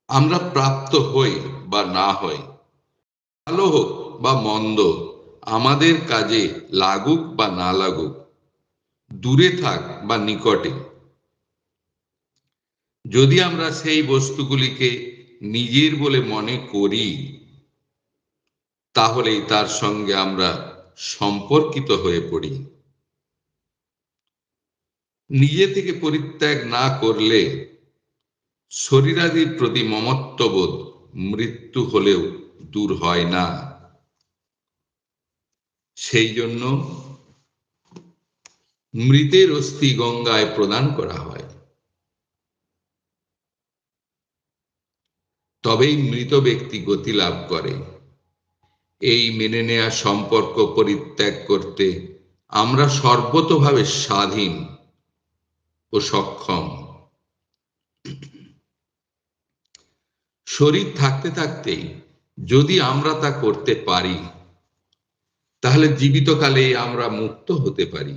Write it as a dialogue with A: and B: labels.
A: আমরা প্রাপ্ত হই বা না হই, ভালো হোক বা মন্দ, আমাদের কাজে লাগুক বা না লাগুক, দূরে থাক বা নিকটে, যদি আমরা সেই বস্তুগুলিকে নিজের বলে মনে করি, তাহলেই তার সঙ্গে আমরা সম্পর্কিত হয়ে পড়ি। নিজে থেকে পরিত্যাগ না করলে শরীরাদির প্রতি মমত্ববোধ মৃত্যু হলেও দূর হয় না। সেই জন্য মৃতের অস্থি গঙ্গায় প্রদান করা হয়, তবেই মৃত ব্যক্তি গতি লাভ করে। এই মেনে নেয়া সম্পর্ক পরিত্যাগ করতে আমরা সর্বতোভাবে স্বাধীন ও সক্ষম। শরীর থাকতে থাকতেই যদি আমরা তা করতে পারি, তাহলে জীবিতকালে আমরা মুক্ত হতে পারি।